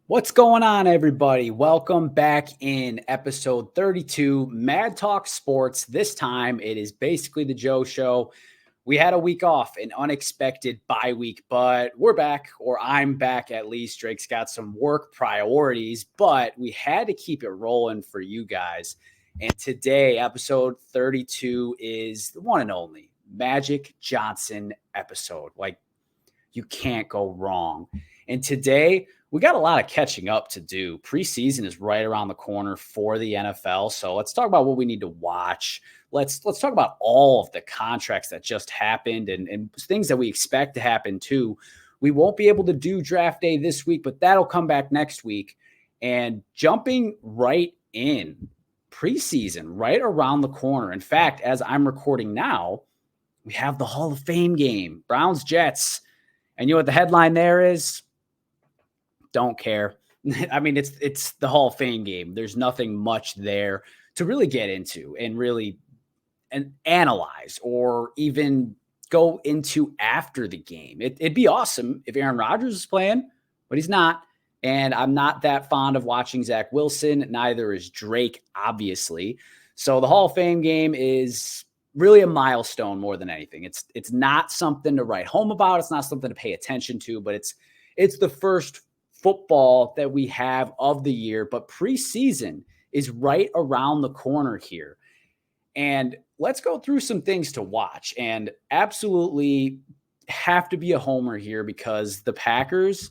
What's going on, everybody? Welcome back in episode 32, Mad Talk Sports. This time it is basically the Joe Show. We had a week off, an unexpected bye week, but we're back, or I'm back at least. Drake's got some work priorities, but we had to keep it rolling for you guys. And today, episode 32 is the one and only Magic Johnson episode. Like, you can't go wrong. And today, we got a lot of catching up to do. Preseason is right around the corner for the NFL. So let's talk about what we need to watch. Let's talk about all of the contracts that just happened and things that we expect to happen too. We won't be able to do draft day this week, but that'll come back next week. And jumping right in, preseason right around the corner. In fact, as I'm recording now, we have the Hall of Fame game, Browns Jets. And you know what the headline there is? Don't care. I mean, it's the Hall of Fame game. There's nothing much there to really get into and really analyze or even go into after the game. It'd be awesome if Aaron Rodgers is playing, but he's not. And I'm not that fond of watching Zach Wilson. Neither is Drake, obviously. So the Hall of Fame game is really a milestone more than anything. It's not something to write home about. It's not something to pay attention to, but it's the first football that we have of the year, but preseason is right around the corner here. And let's go through some things to watch, and absolutely have to be a homer here because the Packers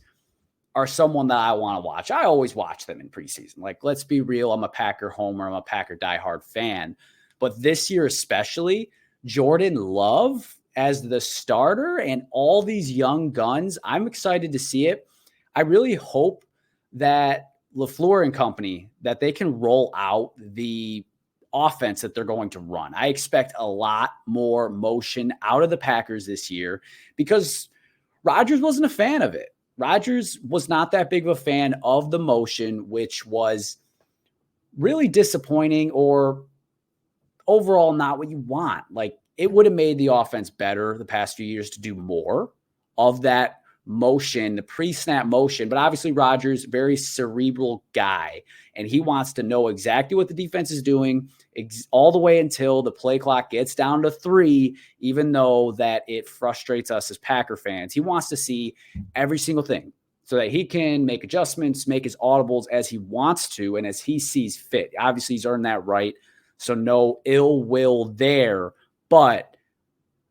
are someone that I want to watch. I always watch them in preseason. Like, let's be real. I'm a Packer homer. I'm a Packer diehard fan, but this year, especially Jordan Love as the starter and all these young guns, I'm excited to see it. I really hope that LaFleur and company, that they can roll out the offense that they're going to run. I expect a lot more motion out of the Packers this year because Rodgers wasn't a fan of it. Rodgers was not that big of a fan of the motion, which was really disappointing or overall not what you want. Like, it would have made the offense better the past few years to do more of that motion, the pre-snap motion. But obviously Rodgers, very cerebral guy, and he wants to know exactly what the defense is doing all the way until the play clock gets down to 3, even though that it frustrates us as Packer fans. He wants to see every single thing so that he can make adjustments, make his audibles as he wants to and as he sees fit. Obviously, he's earned that right, so no ill will there. But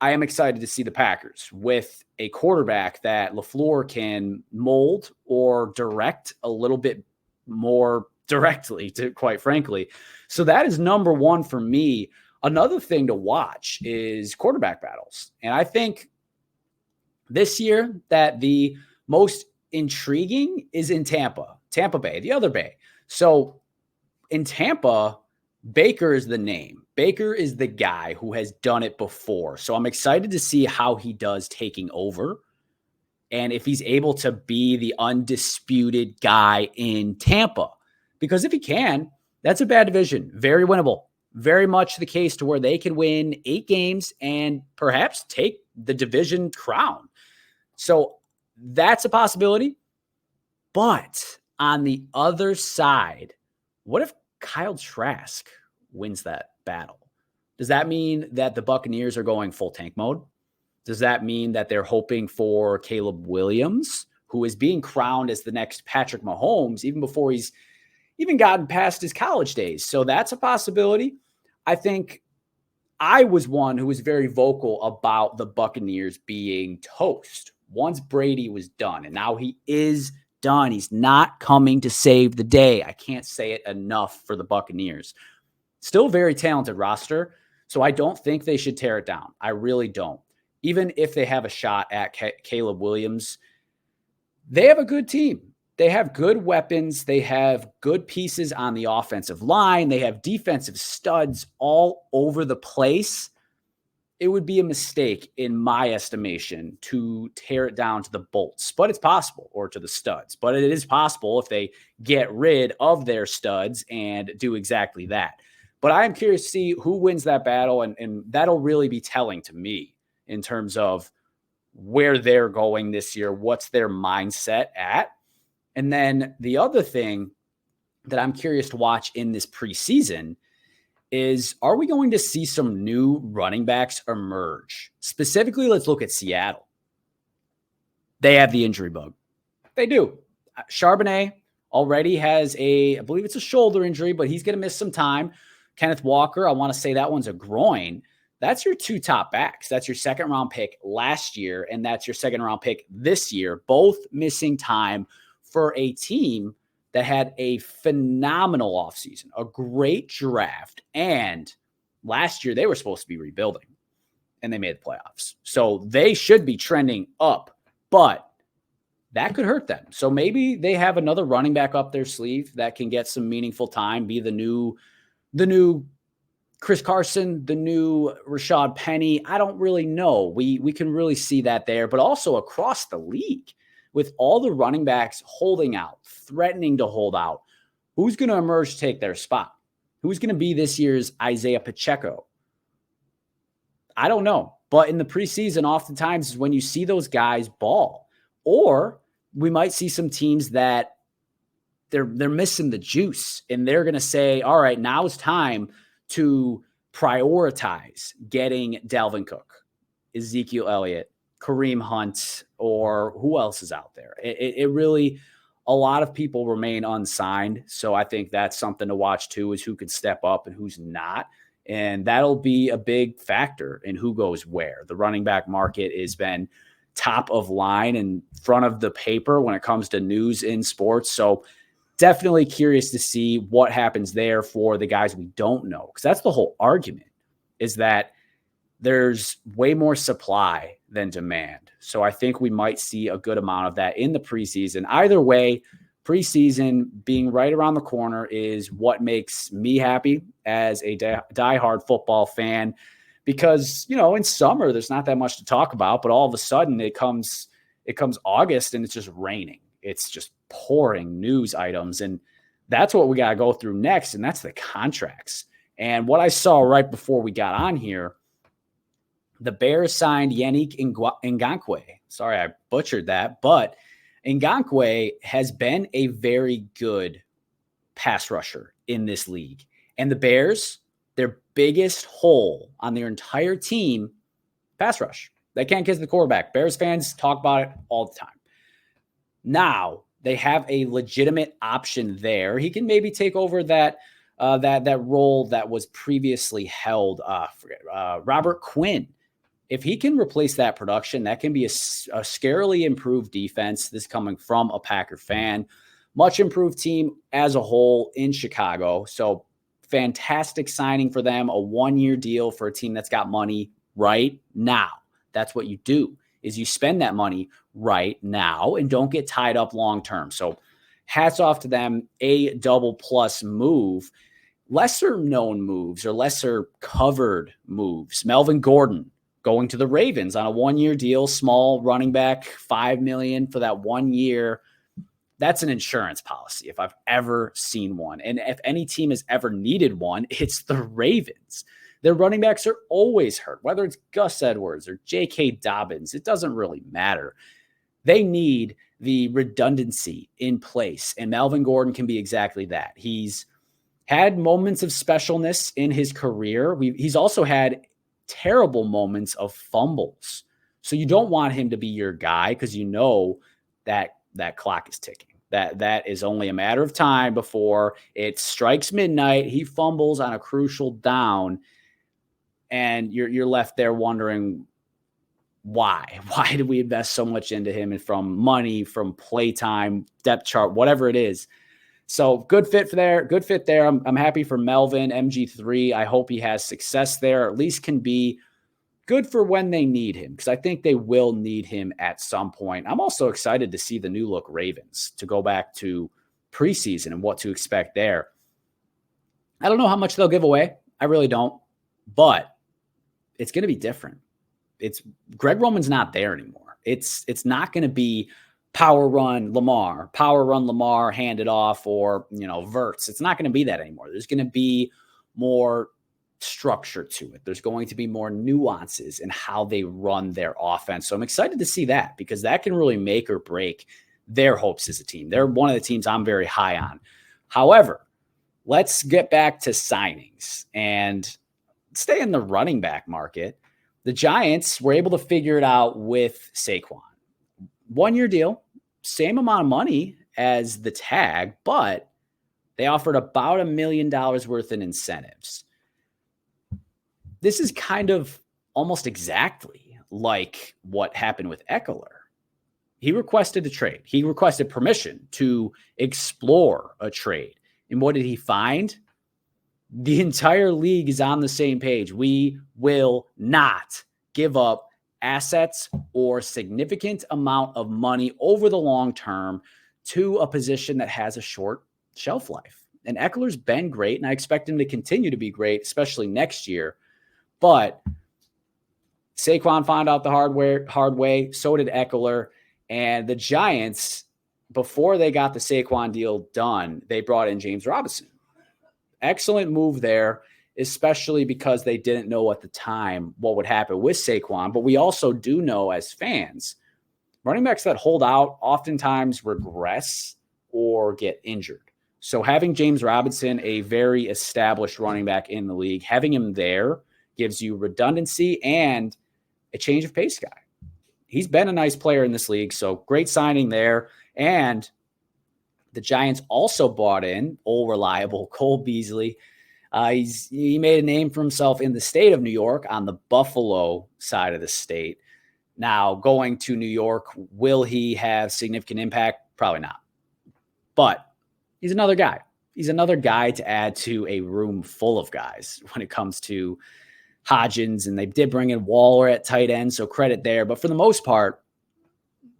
I am excited to see the Packers with a quarterback that LaFleur can mold or direct a little bit more directly, to quite frankly. So that is number one for me. Another thing to watch is quarterback battles. And I think this year that the most intriguing is in Tampa Bay, the other Bay. So in Tampa, Baker is the name. Baker is the guy who has done it before. So I'm excited to see how he does taking over and if he's able to be the undisputed guy in Tampa. Because if he can, that's a bad division. Very winnable. Very much the case to where they can win 8 games and perhaps take the division crown. So that's a possibility. But on the other side, what if Kyle Trask wins that battle? Does that mean that the Buccaneers are going full tank mode? Does that mean that they're hoping for Caleb Williams, who is being crowned as the next Patrick Mahomes, even before he's even gotten past his college days? So that's a possibility. I think I was one who was very vocal about the Buccaneers being toast once Brady was done, and now he is done. He's not coming to save the day. I can't say it enough for the Buccaneers. Still very talented roster, so I don't think they should tear it down. I really don't. Even if they have a shot at Caleb Williams, they have a good team. They have good weapons. They have good pieces on the offensive line. They have defensive studs all over the place. It would be a mistake, in my estimation, to tear it down to the bolts. But it's possible, or to the studs. But it is possible if they get rid of their studs and do exactly that. But I am curious to see who wins that battle, and that'll really be telling to me in terms of where they're going this year, what's their mindset at. And then the other thing that I'm curious to watch in this preseason is, are we going to see some new running backs emerge? Specifically, let's look at Seattle. They have the injury bug. They do. Charbonnet already has I believe it's a shoulder injury, but he's going to miss some time. Kenneth Walker, I want to say that one's a groin. That's your two top backs. That's your second round pick last year, and that's your second round pick this year, both missing time for a team that had a phenomenal offseason, a great draft, and last year they were supposed to be rebuilding, and they made the playoffs. So they should be trending up, but that could hurt them. So maybe they have another running back up their sleeve that can get some meaningful time, be the new Chris Carson, the new Rashad Penny. I don't really know. We can really see that there, but also across the league with all the running backs holding out, threatening to hold out. Who's going to emerge to take their spot? Who's going to be this year's Isaiah Pacheco? I don't know. But in the preseason, oftentimes is when you see those guys ball. Or we might see some teams that they're missing the juice, and they're going to say, all right, now it's time to prioritize getting Dalvin Cook, Ezekiel Elliott, Kareem Hunt, or who else is out there. It really, a lot of people remain unsigned. So I think that's something to watch too, is who could step up and who's not. And that'll be a big factor in who goes where. The running back market has been top of line in front of the paper when it comes to news in sports. So definitely curious to see what happens there for the guys we don't know. Because that's the whole argument, is that there's way more supply than demand. So I think we might see a good amount of that in the preseason. Either way, preseason being right around the corner is what makes me happy as a diehard football fan, because, in summer, there's not that much to talk about, but all of a sudden it comes August and it's just raining. It's just pouring news items. And that's what we got to go through next. And that's the contracts. And what I saw right before we got on here, the Bears signed Yannick Ngakoue. Sorry, I butchered that, but Ngakoue has been a very good pass rusher in this league. And the Bears, their biggest hole on their entire team, pass rush. They can't get to the quarterback. Bears fans talk about it all the time. Now they have a legitimate option there. He can maybe take over that role that was previously held. Robert Quinn. If he can replace that production, that can be a scarily improved defense. This coming from a Packer fan. Much improved team as a whole in Chicago. So fantastic signing for them. A 1-year deal for a team that's got money right now. That's what you do, is you spend that money right now and don't get tied up long-term. So hats off to them. A double plus move. Lesser known moves or lesser covered moves. Melvin Gordon going to the Ravens on a 1-year deal, small running back, $5 million for that 1 year. That's an insurance policy if I've ever seen one. And if any team has ever needed one, it's the Ravens. Their running backs are always hurt, whether it's Gus Edwards or J.K. Dobbins. It doesn't really matter. They need the redundancy in place, and Melvin Gordon can be exactly that. He's had moments of specialness in his career. He's also had terrible moments of fumbles. So you don't want him to be your guy, because you know that clock is ticking. That is only a matter of time before it strikes midnight. He fumbles on a crucial down, and you're left there wondering why. Why did we invest so much into him, and from money, from playtime, depth chart, whatever it is. So good fit there. I'm happy for Melvin, MG3. I hope he has success there, or at least can be good for when they need him, because I think they will need him at some point. I'm also excited to see the new look Ravens, to go back to preseason and what to expect there. I don't know how much they'll give away. I really don't. But it's going to be different. It's Greg Roman's not there anymore. It's not going to be power run Lamar, hand it off, or, verts. It's not going to be that anymore. There's going to be more structure to it. There's going to be more nuances in how they run their offense. So I'm excited to see that, because that can really make or break their hopes as a team. They're one of the teams I'm very high on. However, let's get back to signings and stay in the running back market. The Giants were able to figure it out with Saquon. 1-year deal, same amount of money as the tag, but they offered about $1 million worth in incentives. This is kind of almost exactly like what happened with Eckler. He requested a trade. He requested permission to explore a trade. And what did he find? The entire league is on the same page. We will not give up assets or significant amount of money over the long term to a position that has a short shelf life. And Eckler's been great, and I expect him to continue to be great, especially next year. But Saquon found out the hard way. So did Eckler. And the Giants, before they got the Saquon deal done, they brought in James Robinson. Excellent move there, especially because they didn't know at the time what would happen with Saquon. But we also do know as fans, running backs that hold out oftentimes regress or get injured. So having James Robinson, a very established running back in the league, having him there gives you redundancy and a change of pace guy. He's been a nice player in this league, so great signing there. And the Giants also brought in old reliable Cole Beasley. He made a name for himself in the state of New York on the Buffalo side of the state. Now, going to New York, will he have significant impact? Probably not. But he's another guy. He's another guy to add to a room full of guys when it comes to Hodgins, and they did bring in Waller at tight end, so credit there. But for the most part,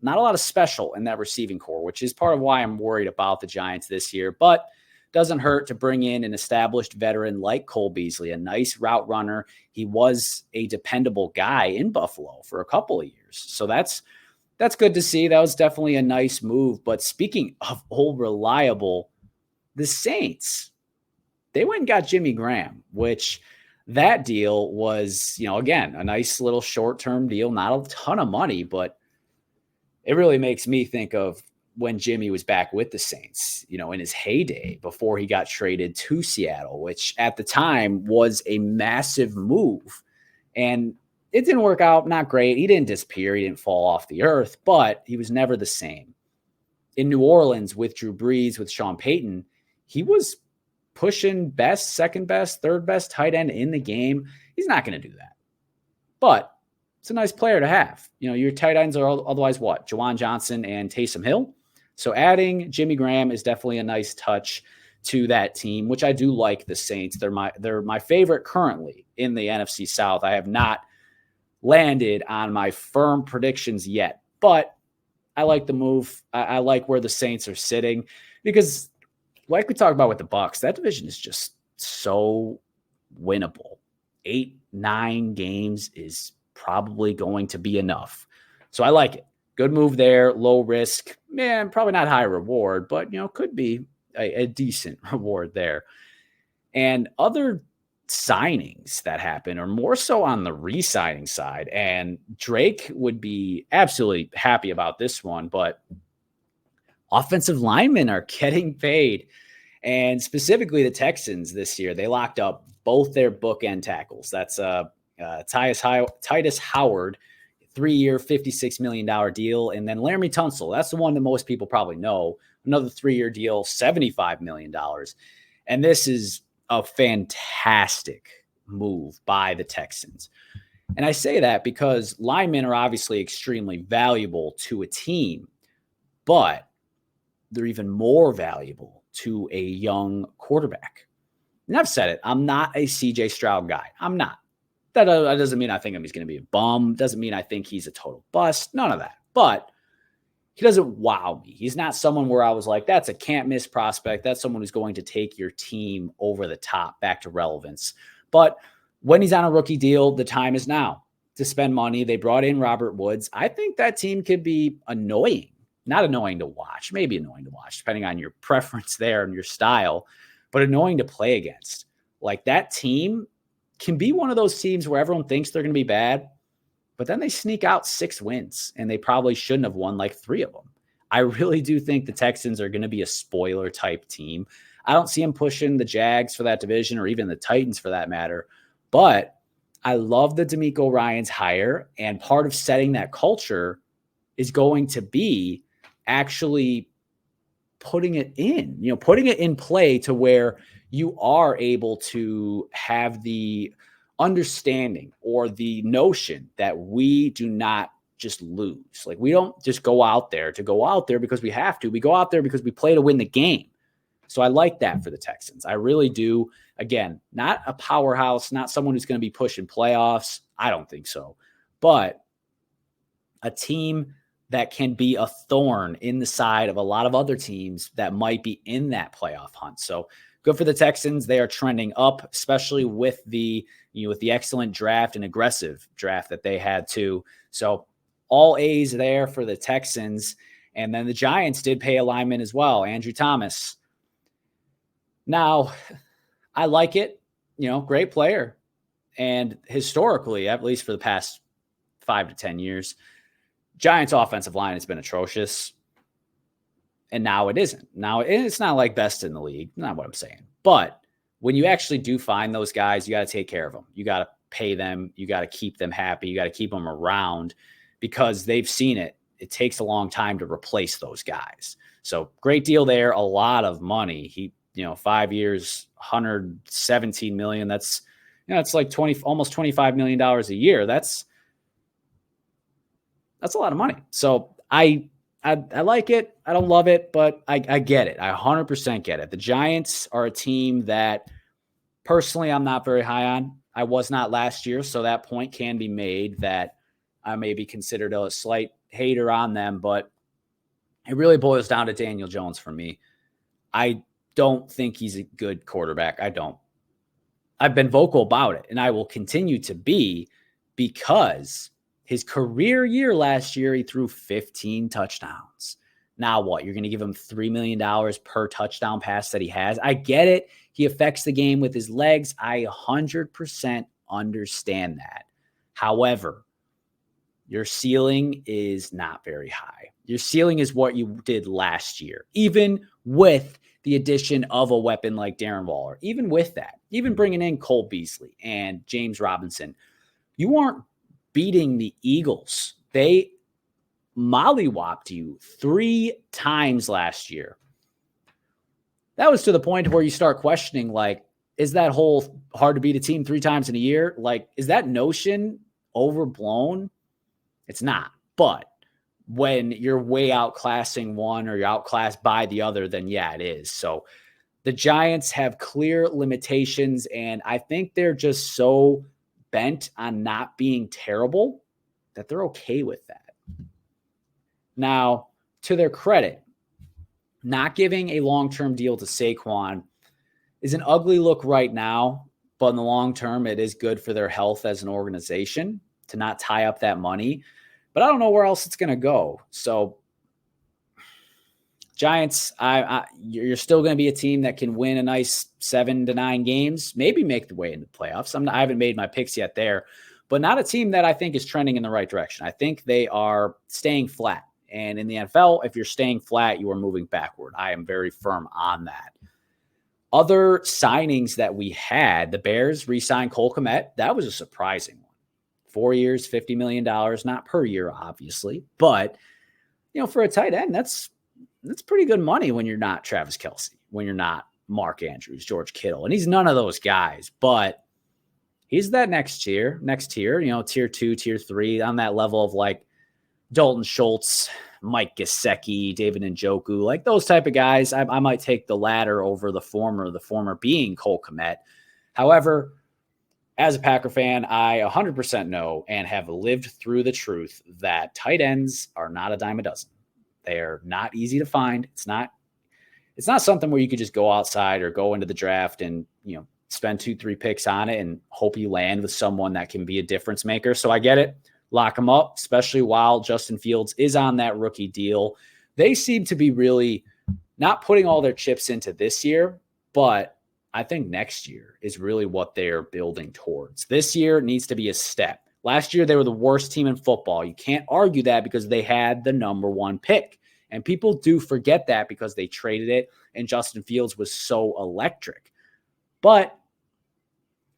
not a lot of special in that receiving core, which is part of why I'm worried about the Giants this year. But doesn't hurt to bring in an established veteran like Cole Beasley, a nice route runner. He was a dependable guy in Buffalo for a couple of years. So that's good to see. That was definitely a nice move. But speaking of old reliable, the Saints, they went and got Jimmy Graham, which that deal was, again, a nice little short-term deal, not a ton of money, but it really makes me think of when Jimmy was back with the Saints, in his heyday before he got traded to Seattle, which at the time was a massive move. And it didn't work out, not great. He didn't disappear. He didn't fall off the earth, but he was never the same. In New Orleans with Drew Brees, with Sean Payton, he was pushing best, second best, third best tight end in the game. He's not going to do that. But it's a nice player to have. Your tight ends are otherwise what? Juwan Johnson and Taysom Hill. So adding Jimmy Graham is definitely a nice touch to that team, which I do like the Saints. They're my favorite currently in the NFC South. I have not landed on my firm predictions yet, but I like the move. I like where the Saints are sitting because, like we talked about with the Bucs, that division is just so winnable. 8-9 games is probably going to be enough. So I like it. Good move there. Low risk. Man, probably not high reward, but, could be a decent reward there. And other signings that happen are more so on the re-signing side. And Drake would be absolutely happy about this one, but offensive linemen are getting paid. And specifically the Texans this year, they locked up both their bookend tackles. That's Titus Howard, 3-year, $56 million deal. And then Laramie Tunsil, that's the one that most people probably know, another 3-year deal, $75 million. And this is a fantastic move by the Texans. And I say that because linemen are obviously extremely valuable to a team, but they're even more valuable to a young quarterback. And I've said it, I'm not a CJ Stroud guy. I'm not. That doesn't mean I think he's going to be a bum. Doesn't mean I think he's a total bust. None of that. But he doesn't wow me. He's not someone where I was like, that's a can't miss prospect. That's someone who's going to take your team over the top, back to relevance. But when he's on a rookie deal, the time is now to spend money. They brought in Robert Woods. I think that team could be annoying. Not annoying to watch, maybe annoying to watch, depending on your preference there and your style, but annoying to play against. Like that team can be one of those teams where everyone thinks they're going to be bad, but then they sneak out 6 wins and they probably shouldn't have won like 3 of them. I really do think the Texans are going to be a spoiler type team. I don't see them pushing the Jags for that division or even the Titans for that matter. But I love the DeMeco Ryans hire, and part of setting that culture is going to be actually putting it in play to where you are able to have the understanding or the notion that we do not just lose. Like, we don't just go out there because we have to. We go out there because we play to win the game. So I like that for the Texans. I really do. Again, not a powerhouse, not someone who's going to be pushing playoffs. I don't think so. But a team that can be a thorn in the side of a lot of other teams that might be in that playoff hunt. So good for the Texans. They are trending up, especially with the excellent draft and aggressive draft that they had too. So all A's there for the Texans. And then the Giants did pay a lineman as well, Andrew Thomas. Now, I like it, great player. And historically, at least for the past 5 to 10 years, Giants offensive line has been atrocious. And now it isn't. Now it's not like best in the league. Not what I'm saying. But when you actually do find those guys, you got to take care of them. You got to pay them. You got to keep them happy. You got to keep them around because they've seen it. It takes a long time to replace those guys. So great deal there. A lot of money. 5 years, $117 million. That's, it's like almost $25 million a year. That's a lot of money. So I like it. I don't love it, but I get it. I 100% get it. The Giants are a team that personally I'm not very high on. I was not last year, so that point can be made that I may be considered a slight hater on them, but it really boils down to Daniel Jones for me. I don't think he's a good quarterback. I don't. I've been vocal about it, and I will continue to be, because his career year last year, he threw 15 touchdowns. Now what? You're going to give him $3 million per touchdown pass that he has? I get it. He affects the game with his legs. I 100% understand that. However, your ceiling is not very high. Your ceiling is what you did last year, even with the addition of a weapon like Darren Waller. Even with that, even bringing in Cole Beasley and James Robinson, you aren't beating the Eagles. They mollywopped you 3 times last year. That was to the point where you start questioning, like, is that whole hard to beat a team 3 times in a year? Like, is that notion overblown? It's not. But when you're way outclassing one or you're outclassed by the other, then yeah, it is. So the Giants have clear limitations, and I think they're just so bent on not being terrible that they're okay with that. Now, to their credit, not giving a long-term deal to Saquon is an ugly look right now, but in the long term, it is good for their health as an organization to not tie up that money. But I don't know where else it's going to go. So Giants, you're still going to be a team that can win a nice 7 to 9 games, maybe make the way into the playoffs. I haven't made my picks yet there, but not a team that I think is trending in the right direction. I think they are staying flat. And in the NFL, if you're staying flat, you are moving backward. I am very firm on that. Other signings that we had, the Bears re-signed Cole Kmet. That was a surprising one. 4 years, $50 million, not per year, obviously. But, for a tight end, that's pretty good money when you're not Travis Kelce, when you're not Mark Andrews, George Kittle. And he's none of those guys, but he's that next tier, tier 2, tier 3, on that level of like Dalton Schultz, Mike Gesicki, David Njoku, like those type of guys. I might take the latter over the former being Cole Kmet. However, as a Packer fan, I 100% know and have lived through the truth that tight ends are not a dime a dozen. They are not easy to find. It's not something where you could just go outside or go into the draft and, spend 2-3 picks on it and hope you land with someone that can be a difference maker. So I get it. Lock them up, especially while Justin Fields is on that rookie deal. They seem to be really not putting all their chips into this year, but I think next year is really what they're building towards. This year needs to be a step. Last year, they were the worst team in football. You can't argue that because they had the number 1 pick. And people do forget that because they traded it and Justin Fields was so electric. But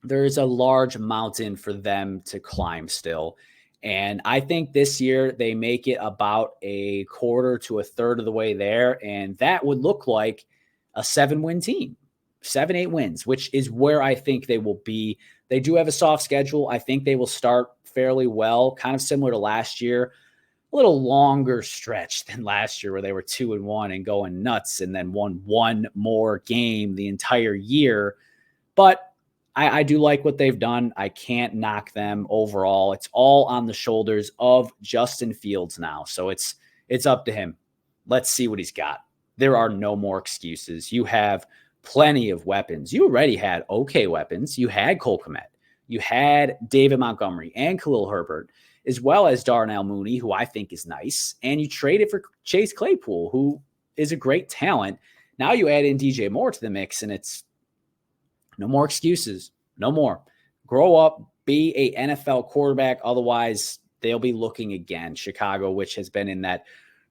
there is a large mountain for them to climb still. And I think this year they make it about a quarter to a third of the way there. And that would look like a 7-win team, 7-8 wins, which is where I think they will be. They do have a soft schedule. I think they will start fairly well, kind of similar to last year. A little longer stretch than last year where they were 2-1 and going nuts and then won one more game the entire year. But I do like what they've done. I can't knock them overall. It's all on the shoulders of Justin Fields now. So it's up to him. Let's see what he's got. There are no more excuses. You have plenty of weapons. You already had okay weapons. You had Cole Kmet. You had David Montgomery and Khalil Herbert, as well as Darnell Mooney, who I think is nice. And you traded for Chase Claypool, who is a great talent. Now you add in DJ Moore to the mix, and it's no more excuses. No more. Grow up, be a NFL quarterback. Otherwise, they'll be looking again. Chicago, which has been in that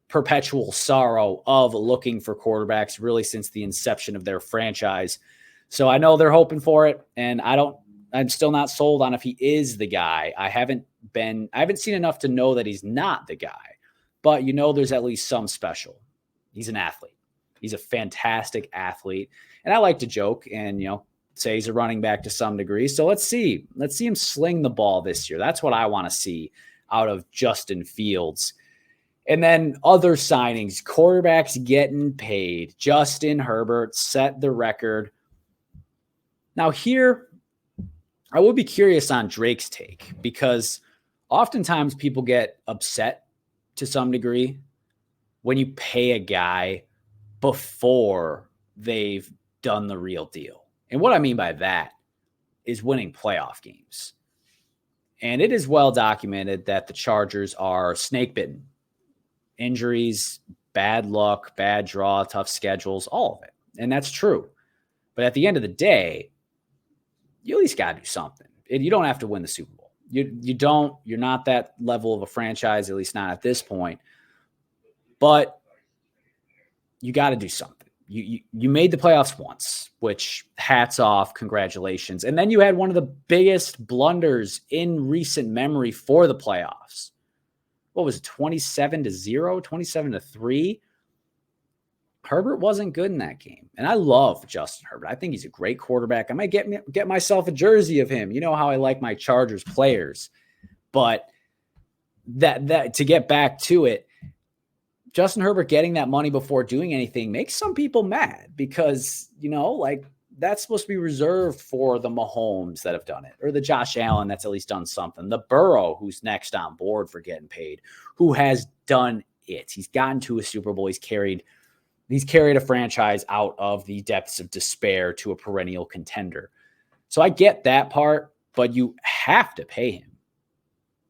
perpetual sorrow of looking for quarterbacks really since the inception of their franchise. So I know they're hoping for it, and I'm still not sold on if he is the guy. I haven't seen enough to know that he's not the guy, but there's at least some special. He's an athlete. He's a fantastic athlete. And I like to joke and, say he's a running back to some degree. So let's see him sling the ball this year. That's what I want to see out of Justin Fields. And then other signings, quarterbacks getting paid. Justin Herbert set the record. Now here, I would be curious on Drake's take because oftentimes people get upset to some degree when you pay a guy before they've done the real deal. And what I mean by that is winning playoff games. And it is well documented that the Chargers are snake bitten. Injuries, bad luck, bad draw, tough schedules, all of it. And that's true. But at the end of the day, you at least got to do something. You don't have to win the Super Bowl. You're not that level of a franchise, at least not at this point. But you got to do something. You made the playoffs once, which hats off, congratulations. And then you had one of the biggest blunders in recent memory for the playoffs. What was it, 27-0, 27-3? Herbert wasn't good in that game. And I love Justin Herbert. I think he's a great quarterback. I might get myself a jersey of him. You know how I like my Chargers players. But that to get back to it, Justin Herbert getting that money before doing anything makes some people mad because, that's supposed to be reserved for the Mahomes that have done it, or the Josh Allen that's at least done something, the Burrow who's next on board for getting paid, who has done it. He's gotten to a Super Bowl. He's carried a franchise out of the depths of despair to a perennial contender. So I get that part, but you have to pay him.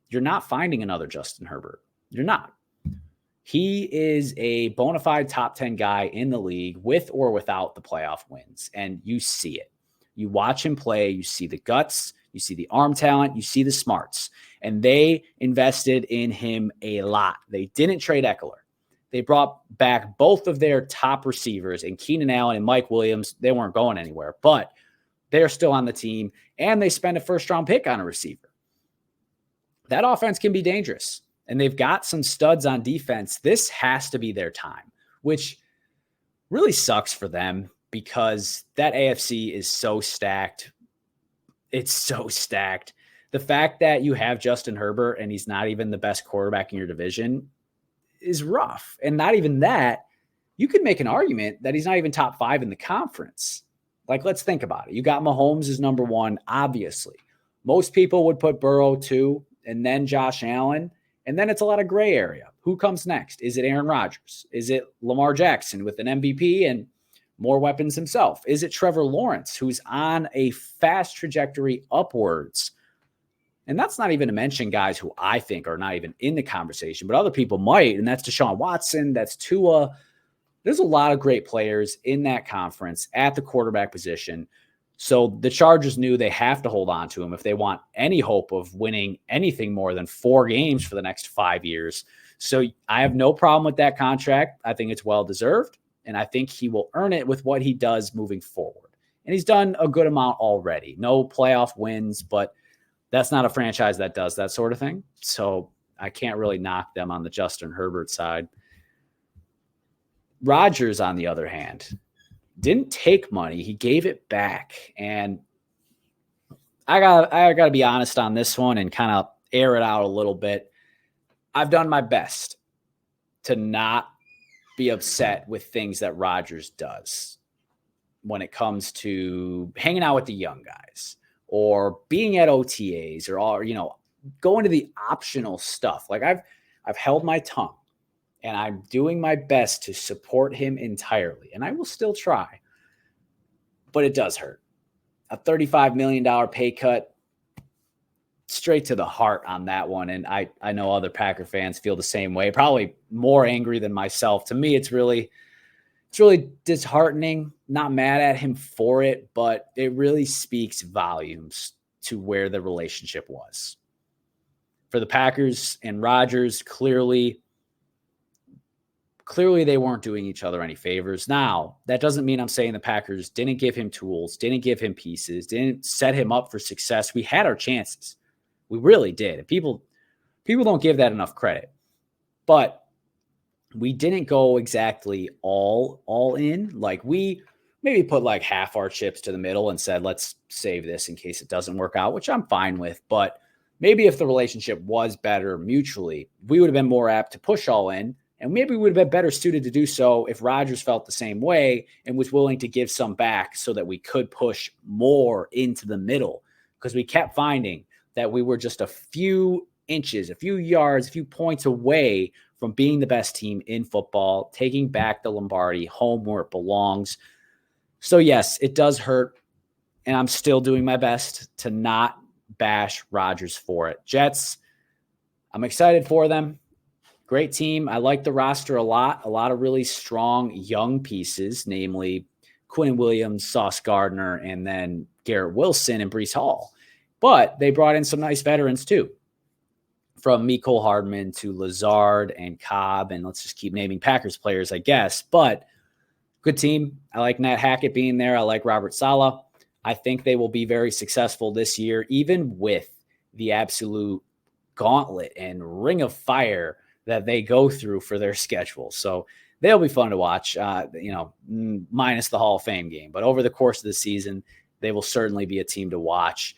You're not finding another Justin Herbert. You're not. He is a bona fide top 10 guy in the league with or without the playoff wins. And you see it. You watch him play. You see the guts. You see the arm talent. You see the smarts. And they invested in him a lot. They didn't trade Eckler. They brought back both of their top receivers, and Keenan Allen and Mike Williams. They weren't going anywhere, but they're still on the team. And they spent a first-round pick on a receiver. That offense can be dangerous. And they've got some studs on defense. This has to be their time, which really sucks for them because that AFC is so stacked. It's so stacked. The fact that you have Justin Herbert and he's not even the best quarterback in your division is rough. And not even that, you could make an argument that he's not even top 5 in the conference. Let's think about it. You got Mahomes as number 1, obviously. Most people would put Burrow 2 and then Josh Allen. And then it's a lot of gray area. Who comes next? Is it Aaron Rodgers? Is it Lamar Jackson with an MVP and more weapons himself? Is it Trevor Lawrence, who's on a fast trajectory upwards? And that's not even to mention guys who I think are not even in the conversation, but other people might. And that's Deshaun Watson. That's Tua. There's a lot of great players in that conference at the quarterback position. So the Chargers knew they have to hold on to him if they want any hope of winning anything more than 4 games for the next 5 years. So I have no problem with that contract. I think it's well-deserved, and I think he will earn it with what he does moving forward. And he's done a good amount already. No playoff wins, but that's not a franchise that does that sort of thing. So I can't really knock them on the Justin Herbert side. Rodgers, on the other hand, didn't take money. He gave it back. And I got to be honest on this one and kind of air it out a little bit. I've done my best to not be upset with things that Rodgers does when it comes to hanging out with the young guys or being at OTAs or all, going to the optional stuff. Like I've held my tongue and I'm doing my best to support him entirely. And I will still try, but it does hurt. A $35 million pay cut, straight to the heart on that one. And I know other Packer fans feel the same way, probably more angry than myself. To me, it's really disheartening. Not mad at him for it, but it really speaks volumes to where the relationship was. For the Packers and Rodgers, clearly they weren't doing each other any favors. Now, that doesn't mean I'm saying the Packers didn't give him tools, didn't give him pieces, didn't set him up for success. We had our chances. We really did. And people don't give that enough credit. But we didn't go exactly all in. Like we maybe put like half our chips to the middle and said, let's save this in case it doesn't work out, which I'm fine with. But maybe if the relationship was better mutually, we would have been more apt to push all in. And maybe we would have been better suited to do so if Rodgers felt the same way and was willing to give some back so that we could push more into the middle. Because we kept finding that we were just a few inches, a few yards, a few points away from being the best team in football, taking back the Lombardi home where it belongs. So yes, it does hurt. And I'm still doing my best to not bash Rodgers for it. Jets, I'm excited for them. Great team. I like the roster a lot of really strong young pieces, namely Quinn Williams, Sauce Gardner, and then Garrett Wilson and Breece Hall. But they brought in some nice veterans too, from Mecole Hardman to Lazard and Cobb, and let's just keep naming Packers players, I guess. But good team. I like Nat Hackett being there. I like Robert Saleh. I think they will be very successful this year, even with the absolute gauntlet and ring of fire that they go through for their schedule. So they'll be fun to watch, minus the Hall of Fame game. But over the course of the season, they will certainly be a team to watch.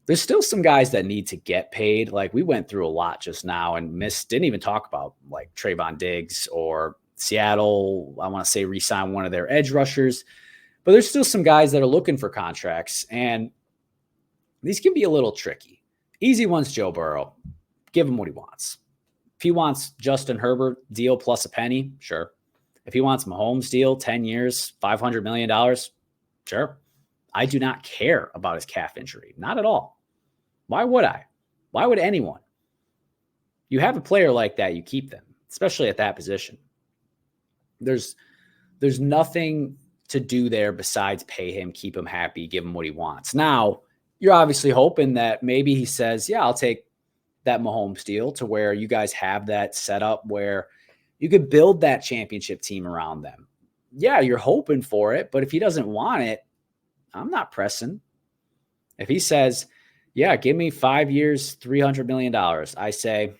There's still some guys that need to get paid. Like we went through a lot just now and didn't even talk about like Trayvon Diggs or Seattle. I want to say re-sign one of their edge rushers. But there's still some guys that are looking for contracts. And these can be a little tricky. Easy one's Joe Burrow. Give him what he wants. If he wants Justin Herbert deal plus a penny, sure. If he wants Mahomes deal, 10 years, $500 million, sure. I do not care about his calf injury. Not at all. Why would I? Why would anyone? You have a player like that, you keep them, especially at that position. There's nothing to do there besides pay him, keep him happy, give him what he wants. Now, you're obviously hoping that maybe he says, yeah, I'll take that Mahomes deal to where you guys have that set up where you could build that championship team around them. Yeah, you're hoping for it, but if he doesn't want it, I'm not pressing. If he says, yeah, give me 5 years, $300 million, I say,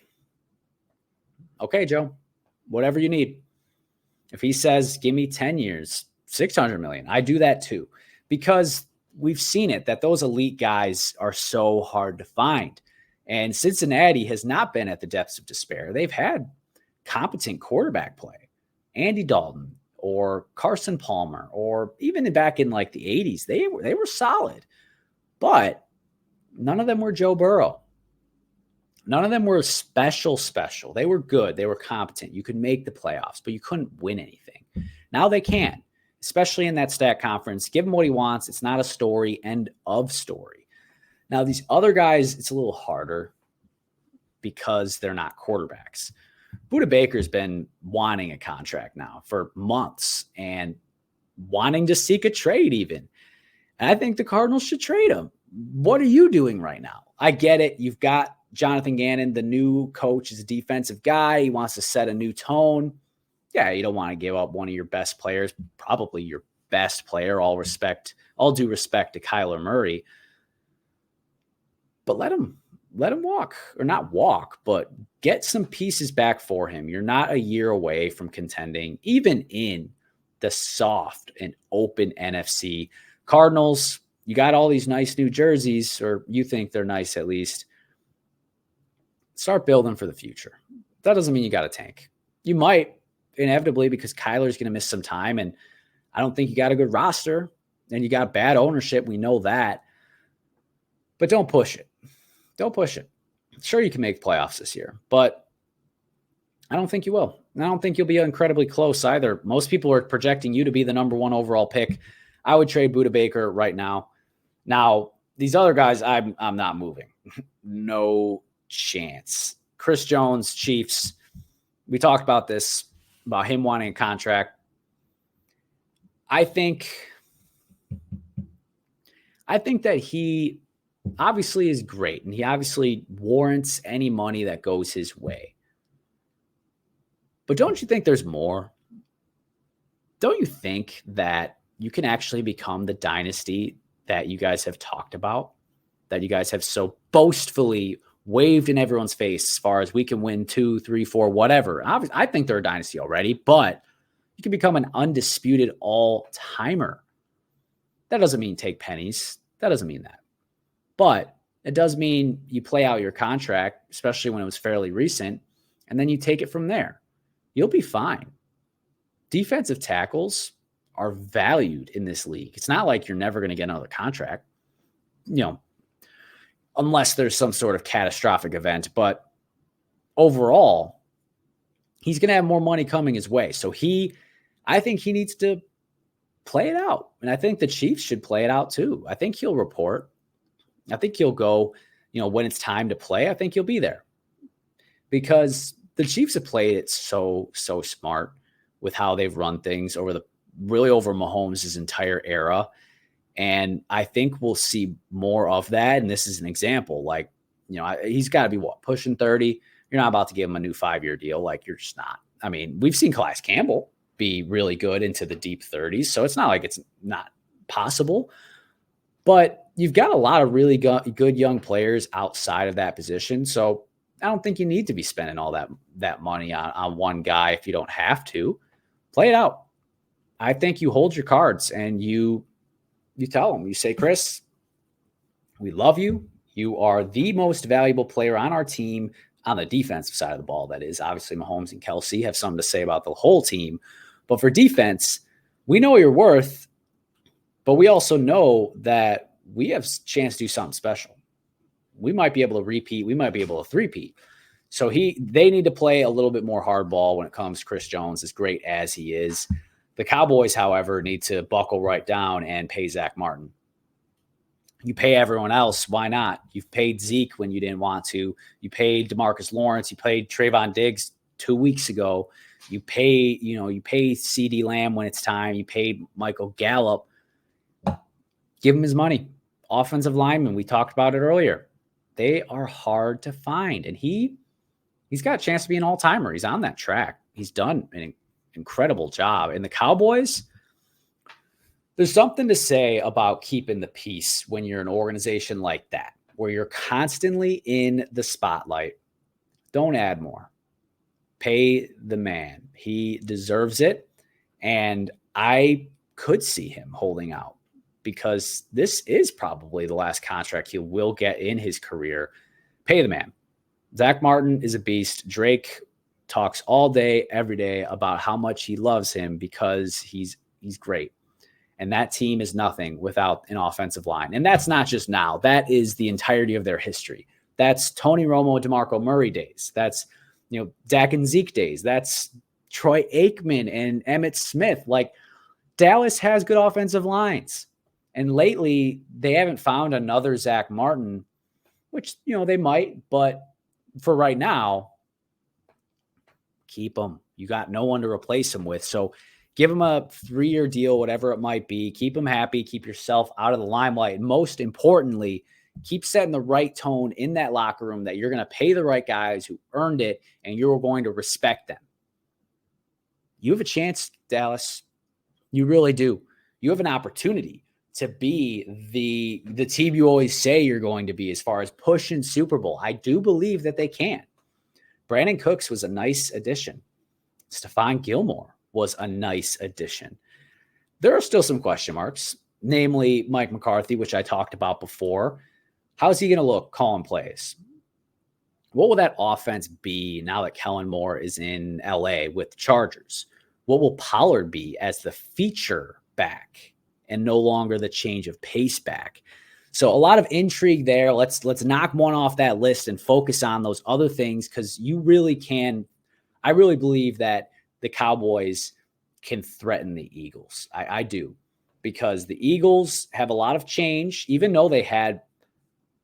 okay, Joe, whatever you need. If he says, give me 10 years, $600 million, I do that too, because we've seen it that those elite guys are so hard to find. And Cincinnati has not been at the depths of despair. They've had competent quarterback play. Andy Dalton or Carson Palmer, or even back in like the 80s, they were solid. But none of them were Joe Burrow. None of them were special. They were good. They were competent. You could make the playoffs, but you couldn't win anything. Now they can, especially in that stat conference. Give him what he wants. It's not a story. End of story. Now, these other guys, it's a little harder because they're not quarterbacks. Budda Baker's been wanting a contract now for months and wanting to seek a trade even. And I think the Cardinals should trade him. What are you doing right now? I get it. You've got Jonathan Gannon, the new coach, is a defensive guy. He wants to set a new tone. Yeah, you don't want to give up one of your best players, probably your best player, all due respect to Kyler Murray. But let him walk, or not walk, but get some pieces back for him. You're not a year away from contending, even in the soft and open NFC. Cardinals, you got all these nice new jerseys, or you think they're nice at least. Start building for the future. That doesn't mean you got to tank. You might, inevitably, because Kyler's going to miss some time, and I don't think you got a good roster, and you got bad ownership. We know that. But don't push it. Don't push it. Sure, you can make playoffs this year, but I don't think you will. I don't think you'll be incredibly close either. Most people are projecting you to be the number 1 overall pick. I would trade Budda Baker right now. Now, these other guys, I'm not moving. No chance. Chris Jones, Chiefs. We talked about this, about him wanting a contract. I think that he obviously is great, and he obviously warrants any money that goes his way. But don't you think there's more? Don't you think that you can actually become the dynasty that you guys have talked about, that you guys have so boastfully waved in everyone's face as far as we can win 2, 3, 4, whatever? I think they're a dynasty already, but you can become an undisputed all-timer. That doesn't mean take pennies. That doesn't mean that. But it does mean you play out your contract, especially when it was fairly recent, and then you take it from there. You'll be fine. Defensive tackles are valued in this league. It's not like you're never going to get another contract, unless there's some sort of catastrophic event. But overall, he's going to have more money coming his way. So I think he needs to play it out. And I think the Chiefs should play it out too. I think he'll report. I think he'll go, when it's time to play, I think he'll be there. Because the Chiefs have played it so smart with how they've run things over Mahomes' entire era. And I think we'll see more of that. And this is an example. Like, he's got to be pushing 30. You're not about to give him a new 5-year deal. Like, you're just not. I mean, we've seen Calais Campbell be really good into the deep 30s. So it's not like it's not possible. But you've got a lot of really good young players outside of that position. So I don't think you need to be spending all that money on one guy if you don't have to. Play it out. I think you hold your cards and you tell them, you say, Chris, we love you. You are the most valuable player on our team on the defensive side of the ball. That is, obviously Mahomes and Kelsey have something to say about the whole team. But for defense, we know your worth, but we also know that we have a chance to do something special. We might be able to repeat. We might be able to three-peat. So they need to play a little bit more hardball when it comes to Chris Jones, as great as he is. The Cowboys, however, need to buckle right down and pay Zach Martin. You pay everyone else. Why not? You've paid Zeke when you didn't want to. You paid DeMarcus Lawrence. You paid Trayvon Diggs 2 weeks ago. You pay CeeDee Lamb when it's time. You paid Michael Gallup. Give him his money. Offensive linemen, we talked about it earlier. They are hard to find. And he's got a chance to be an all-timer. He's on that track. He's done an incredible job. And the Cowboys, there's something to say about keeping the peace when you're an organization like that, where you're constantly in the spotlight. Don't add more. Pay the man. He deserves it. And I could see him holding out, because this is probably the last contract he will get in his career. Pay the man. Zach Martin is a beast. Drake talks all day, every day about how much he loves him because he's great. And that team is nothing without an offensive line. And that's not just now. That is the entirety of their history. That's Tony Romo, DeMarco Murray days. That's, Dak and Zeke days. That's Troy Aikman and Emmitt Smith. Like, Dallas has good offensive lines. And lately, they haven't found another Zach Martin, which, they might. But for right now, keep him. You got no one to replace him with. So give him a 3-year deal, whatever it might be. Keep him happy. Keep yourself out of the limelight. And most importantly, Keep setting the right tone in that locker room that you're going to pay the right guys who earned it and you're going to respect them. You have a chance, Dallas. You really do. You have an opportunity to be the team you always say you're going to be as far as pushing Super Bowl. I do believe that they can. Brandon Cooks was a nice addition. Stephon Gilmore was a nice addition. There are still some question marks, namely Mike McCarthy, which I talked about before. How's he going to look calling plays? What will that offense be now that Kellen Moore is in LA with the Chargers? What will Pollard be as the feature back and no longer the change of pace back? So a lot of intrigue there. Let's knock one off that list and focus on those other things, because you really can. I really believe that the Cowboys can threaten the Eagles. I do, because the Eagles have a lot of change, even though they had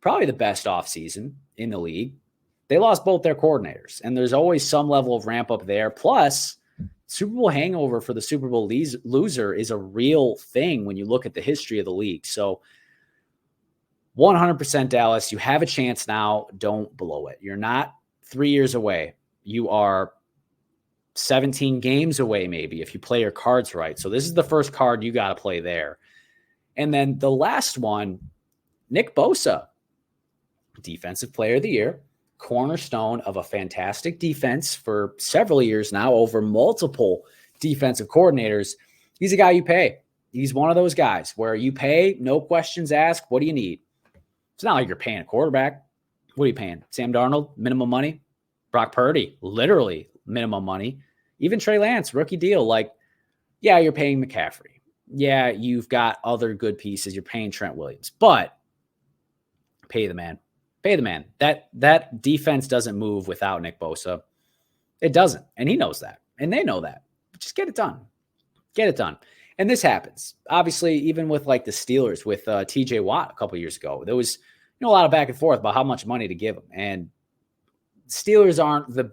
probably the best offseason in the league. They lost both their coordinators, and there's always some level of ramp up there. Plus, Super Bowl hangover for the Super Bowl loser is a real thing when you look at the history of the league. So 100% Dallas, you have a chance now. Don't blow it. You're not 3 years away. You are 17 games away, maybe, if you play your cards right. So this is the first card you got to play there. And then the last one, Nick Bosa, Defensive Player of the Year, cornerstone of a fantastic defense for several years now, over multiple defensive coordinators. He's a guy you pay. He's one of those guys where you pay, no questions asked. What do you need? It's not like you're paying a quarterback. What are you paying? Sam Darnold, minimum money. Brock Purdy, literally minimum money. Even Trey Lance, rookie deal. Like, yeah, you're paying McCaffrey. Yeah, you've got other good pieces. You're paying Trent Williams. But pay the man. Pay the man. That defense doesn't move without Nick Bosa. It doesn't. And he knows that. And they know that. But just get it done. Get it done. And this happens. Obviously, even with like the Steelers with TJ Watt a couple years ago, there was a lot of back and forth about how much money to give him. And Steelers aren't the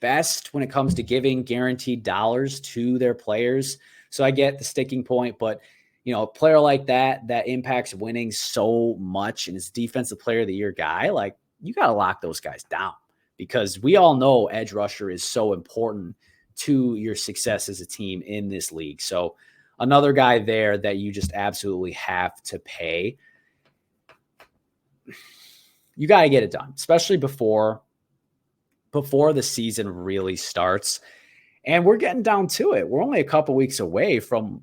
best when it comes to giving guaranteed dollars to their players. So I get the sticking point, but a player like that impacts winning so much and is Defensive Player of the Year guy, like, you got to lock those guys down, because we all know edge rusher is so important to your success as a team in this league. So another guy there that you just absolutely have to pay. You got to get it done, especially before the season really starts. And we're getting down to it. We're only a couple weeks away from,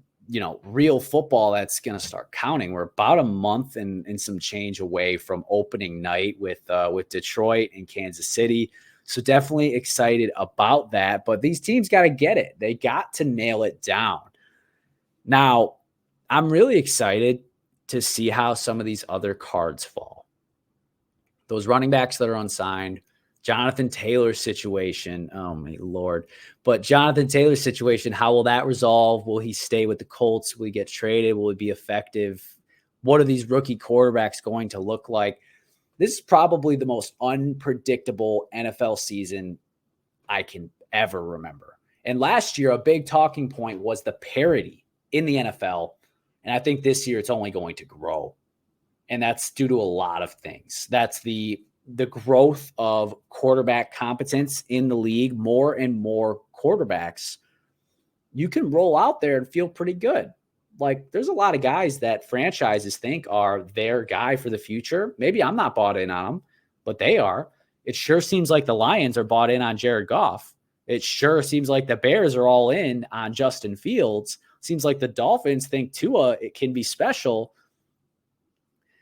real football that's going to start counting. We're about a month and some change away from opening night with Detroit and Kansas City. So definitely excited about that. But these teams got to get it. They got to nail it down. Now, I'm really excited to see how some of these other cards fall. Those running backs that are unsigned, Jonathan Taylor's situation. Oh, my Lord. But Jonathan Taylor's situation, how will that resolve? Will he stay with the Colts? Will he get traded? Will he be effective? What are these rookie quarterbacks going to look like? This is probably the most unpredictable NFL season I can ever remember. And last year, a big talking point was the parity in the NFL. And I think this year it's only going to grow. And that's due to a lot of things. That's the growth of quarterback competence in the league. More and more quarterbacks you can roll out there and feel pretty good. Like, there's a lot of guys that franchises think are their guy for the future. Maybe I'm not bought in on them, but they are. It sure seems like the Lions are bought in on Jared Goff. It sure seems like the Bears are all in on Justin Fields. Seems like the Dolphins think Tua, it can be special.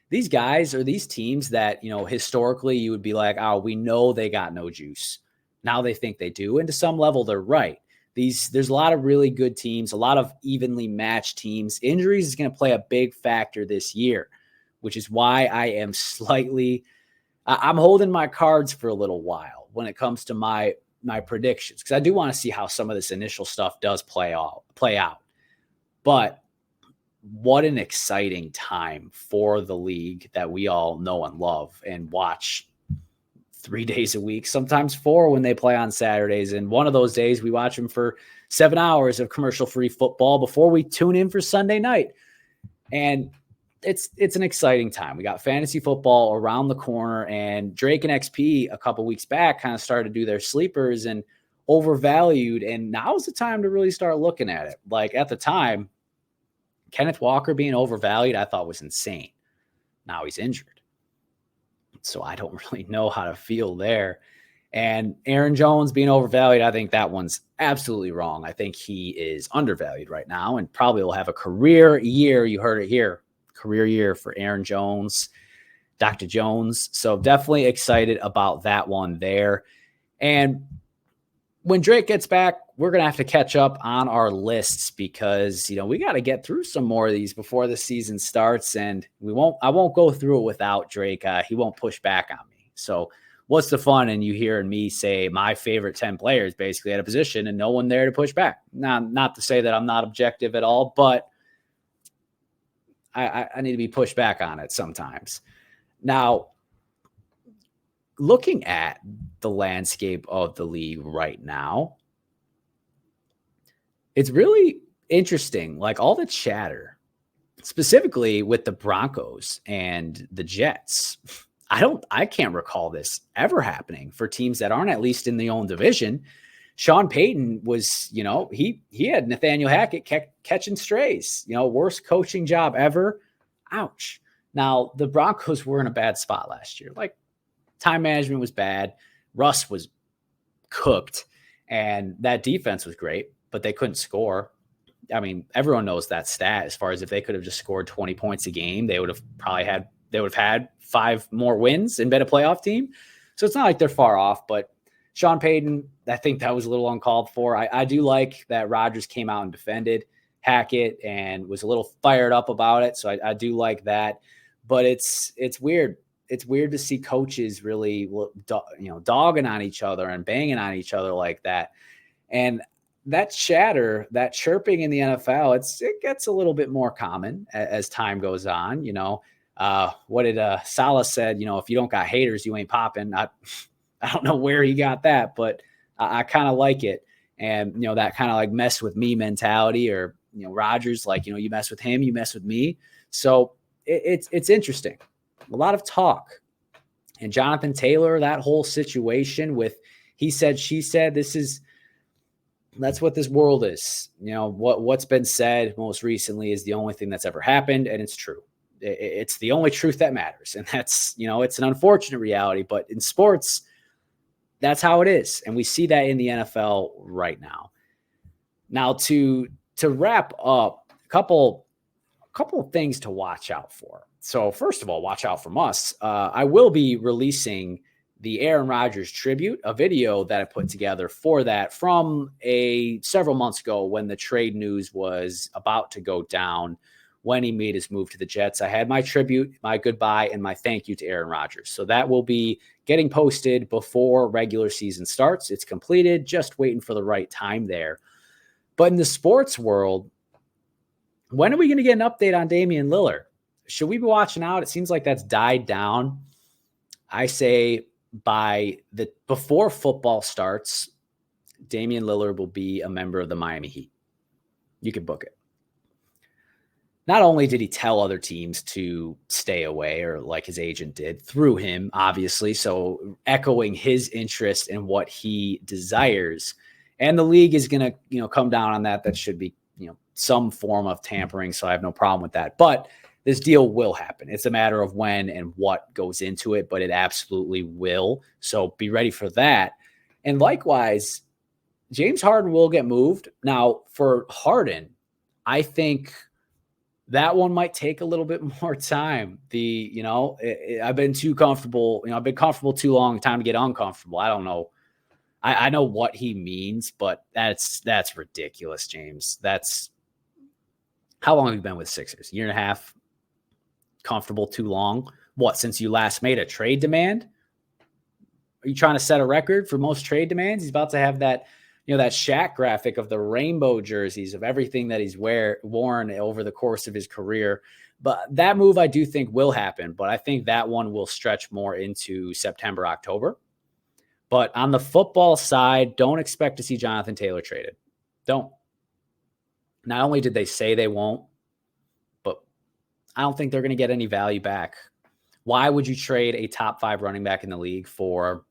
These guys are these teams that, historically you would be like, oh, we know they got no juice. Now they think they do. And to some level, they're right. There's a lot of really good teams, a lot of evenly matched teams. Injuries is going to play a big factor this year, which is why I am I'm holding my cards for a little while when it comes to my predictions, because I do want to see how some of this initial stuff does play out. But what an exciting time for the league that we all know and love and watch 3 days a week, sometimes 4 when they play on Saturdays. And one of those days we watch them for 7 hours of commercial-free football before we tune in for Sunday night. And it's an exciting time. We got fantasy football around the corner, and Drake and XP a couple weeks back kind of started to do their sleepers and overvalued. And now's the time to really start looking at it. Like at the time, Kenneth Walker being overvalued, I thought was insane. Now he's injured. So I don't really know how to feel there. And Aaron Jones being overvalued, I think that one's absolutely wrong. I think he is undervalued right now and probably will have a career year. You heard it here. Career year for Aaron Jones, Dr. Jones. So definitely excited about that one there. And when Drake gets back, we're going to have to catch up on our lists because, we got to get through some more of these before the season starts. And I won't go through it without Drake. He won't push back on me. So what's the fun in you hearing me say my favorite 10 players basically at a position and no one there to push back? Now, not to say that I'm not objective at all, but I need to be pushed back on it sometimes. Now, looking at the landscape of the league right now, it's really interesting. Like all the chatter, specifically with the Broncos and the Jets. I can't recall this ever happening for teams that aren't at least in the own division. Sean Payton was, he had Nathaniel Hackett catching strays, worst coaching job ever. Ouch. Now, the Broncos were in a bad spot last year. Like, time management was bad. Russ was cooked, and that defense was great, but they couldn't score. I mean, everyone knows that stat as far as if they could have just scored 20 points a game, they would have had 5 more wins and been a playoff team. So it's not like they're far off, but Sean Payton, I think that was a little uncalled for. I do like that Rodgers came out and defended Hackett and was a little fired up about it. So I do like that, but it's weird. It's weird to see coaches really, dogging on each other and banging on each other like that. And that chatter, that chirping in the NFL, it gets a little bit more common as time goes on. What did Salah said? If you don't got haters, you ain't popping. I don't know where he got that, but I kind of like it. And, that kind of like mess with me mentality, or, Rodgers, like, you mess with him, you mess with me. So it's interesting. A lot of talk. And Jonathan Taylor, that whole situation with he said, she said, that's what this world is. What's been said most recently is the only thing that's ever happened. And it's true. It's the only truth that matters. And that's, it's an unfortunate reality, but in sports, that's how it is. And we see that in the NFL right now. Now to wrap up, a couple of things to watch out for. So first of all, watch out from us. I will be releasing the Aaron Rodgers tribute, a video that I put together for that from several months ago when the trade news was about to go down, when he made his move to the Jets. I had my tribute, my goodbye, and my thank you to Aaron Rodgers. So that will be getting posted before regular season starts. It's completed, just waiting for the right time there. But in the sports world, when are we going to get an update on Damian Lillard? Should we be watching out? It seems like that's died down. I say before football starts, Damian Lillard will be a member of the Miami Heat. You can book it. Not only did he tell other teams to stay away, or like his agent did through him, obviously, so echoing his interest in what he desires, and the league is going to, come down on that. That should be, some form of tampering. So I have no problem with that, but this deal will happen. It's a matter of when and what goes into it, but it absolutely will. So be ready for that. And likewise, James Harden will get moved. Now for Harden, I think that one might take a little bit more time. I've been too comfortable. I've been comfortable too long. Time to get uncomfortable. I don't know. I know what he means, but that's ridiculous, James. How long have you been with Sixers? Year and a half. Comfortable too long? What, since you last made a trade demand? Are you trying to set a record for most trade demands? He's about to have that, that Shaq graphic of the rainbow jerseys of everything that he's worn over the course of his career. But that move I do think will happen, but I think that one will stretch more into September, October. But on the football side, don't expect to see Jonathan Taylor traded. Don't. Not only did they say they won't, but I don't think they're going to get any value back. Why would you trade a top 5 running back in the league for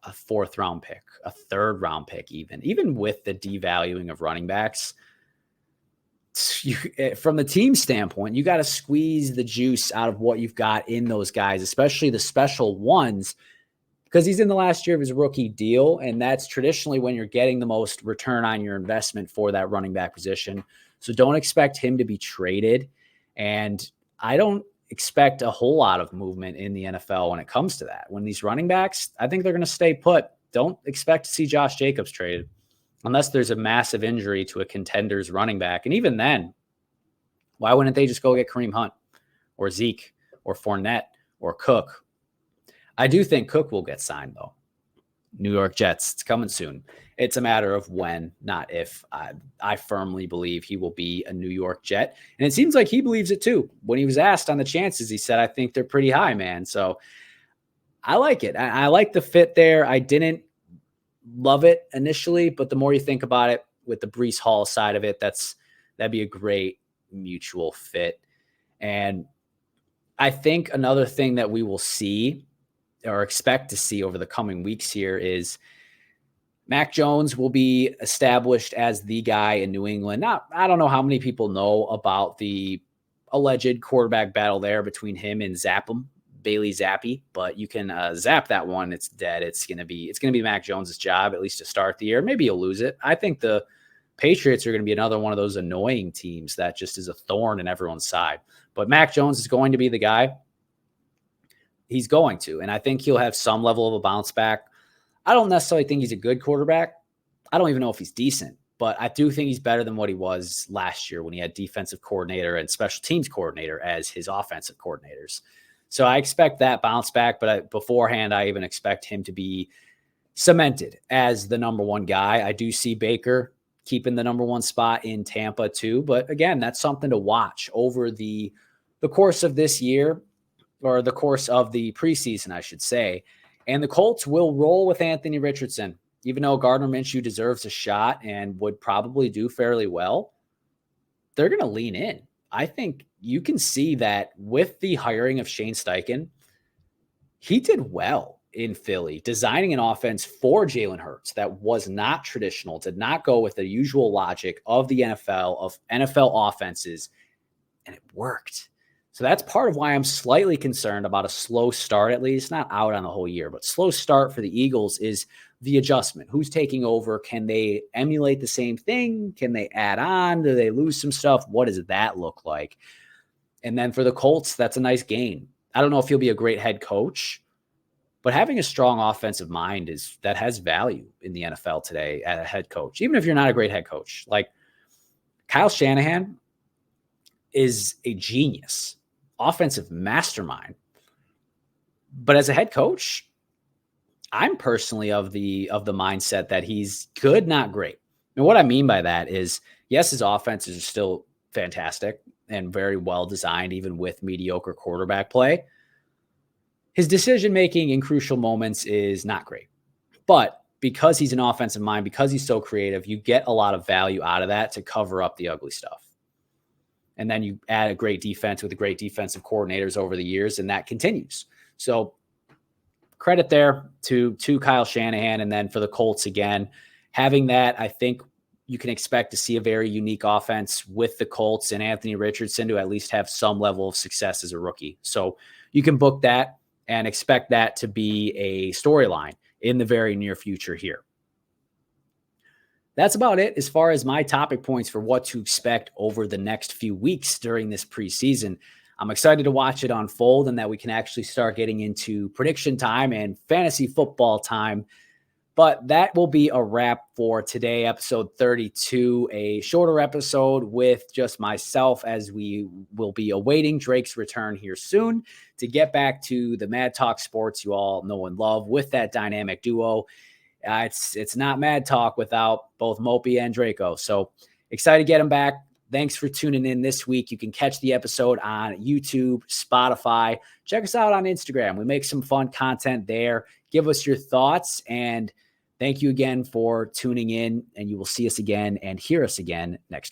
a 4th round pick, a 3rd round pick, even with the devaluing of running backs? From the team standpoint, you got to squeeze the juice out of what you've got in those guys, especially the special ones, because he's in the last year of his rookie deal. And that's traditionally when you're getting the most return on your investment for that running back position. So don't expect him to be traded. And I don't expect a whole lot of movement in the NFL when it comes to that. When these running backs, I think they're going to stay put. Don't expect to see Josh Jacobs traded unless there's a massive injury to a contender's running back. And even then, why wouldn't they just go get Kareem Hunt or Zeke or Fournette or Cook? I do think Cook will get signed, though. New York Jets, it's coming soon. It's a matter of when, not if. I firmly believe he will be a New York Jet. And it seems like he believes it too. When he was asked on the chances, he said, I think they're pretty high, man. So I like it. I like the fit there. I didn't love it initially, but the more you think about it with the Breece Hall side of it, that'd be a great mutual fit. And I think another thing that we will see or expect to see over the coming weeks here is Mac Jones will be established as the guy in New England. I don't know how many people know about the alleged quarterback battle there between him and Bailey Zappi, but you can zap that one. It's dead. It's going to be Mac Jones's job, at least to start the year. Maybe he'll lose it. I think the Patriots are going to be another one of those annoying teams that just is a thorn in everyone's side. But Mac Jones is going to be the guy. He's going to, and I think he'll have some level of a bounce back. I don't necessarily think he's a good quarterback. I don't even know if he's decent, but I do think he's better than what he was last year when he had defensive coordinator and special teams coordinator as his offensive coordinators. So I expect that bounce back, but beforehand, I even expect him to be cemented as the number one guy. I do see Baker keeping the number one spot in Tampa too, but again, that's something to watch over the course of this year, or the course of the preseason, I should say. And the Colts will roll with Anthony Richardson, even though Gardner Minshew deserves a shot and would probably do fairly well. They're going to lean in. I think you can see that with the hiring of Shane Steichen, he did well in Philly, designing an offense for Jalen Hurts that was not traditional, did not go with the usual logic of the NFL, of NFL offenses, and it worked. So that's part of why I'm slightly concerned about a slow start, at least not out on the whole year, but slow start for the Eagles is the adjustment. Who's taking over? Can they emulate the same thing? Can they add on? Do they lose some stuff? What does that look like? And then for the Colts, that's a nice gain. I don't know if he'll be a great head coach, but having a strong offensive mind that has value in the NFL today at a head coach, even if you're not a great head coach. Like Kyle Shanahan is a genius, offensive mastermind. But as a head coach, I'm personally of the mindset that he's good, not great. And what I mean by that is, yes, his offenses are still fantastic and very well designed, even with mediocre quarterback play. His decision-making in crucial moments is not great. But because he's an offensive mind, because he's so creative, you get a lot of value out of that to cover up the ugly stuff. And then you add a great defense with the great defensive coordinators over the years, and that continues. So credit there to Kyle Shanahan. And then for the Colts, again, having that, I think you can expect to see a very unique offense with the Colts and Anthony Richardson to at least have some level of success as a rookie. So you can book that and expect that to be a storyline in the very near future here. That's about it as far as my topic points for what to expect over the next few weeks during this preseason. I'm excited to watch it unfold and that we can actually start getting into prediction time and fantasy football time. But that will be a wrap for today, episode 32, a shorter episode with just myself as we will be awaiting Drake's return here soon to get back to the Mad Talk Sports you all know and love with that dynamic duo. It's not Mad Talk without both Mopey and Draco. So excited to get him back. Thanks for tuning in this week. You can catch the episode on YouTube, Spotify. Check us out on Instagram. We make some fun content there. Give us your thoughts, and thank you again for tuning in, and you will see us again and hear us again next week.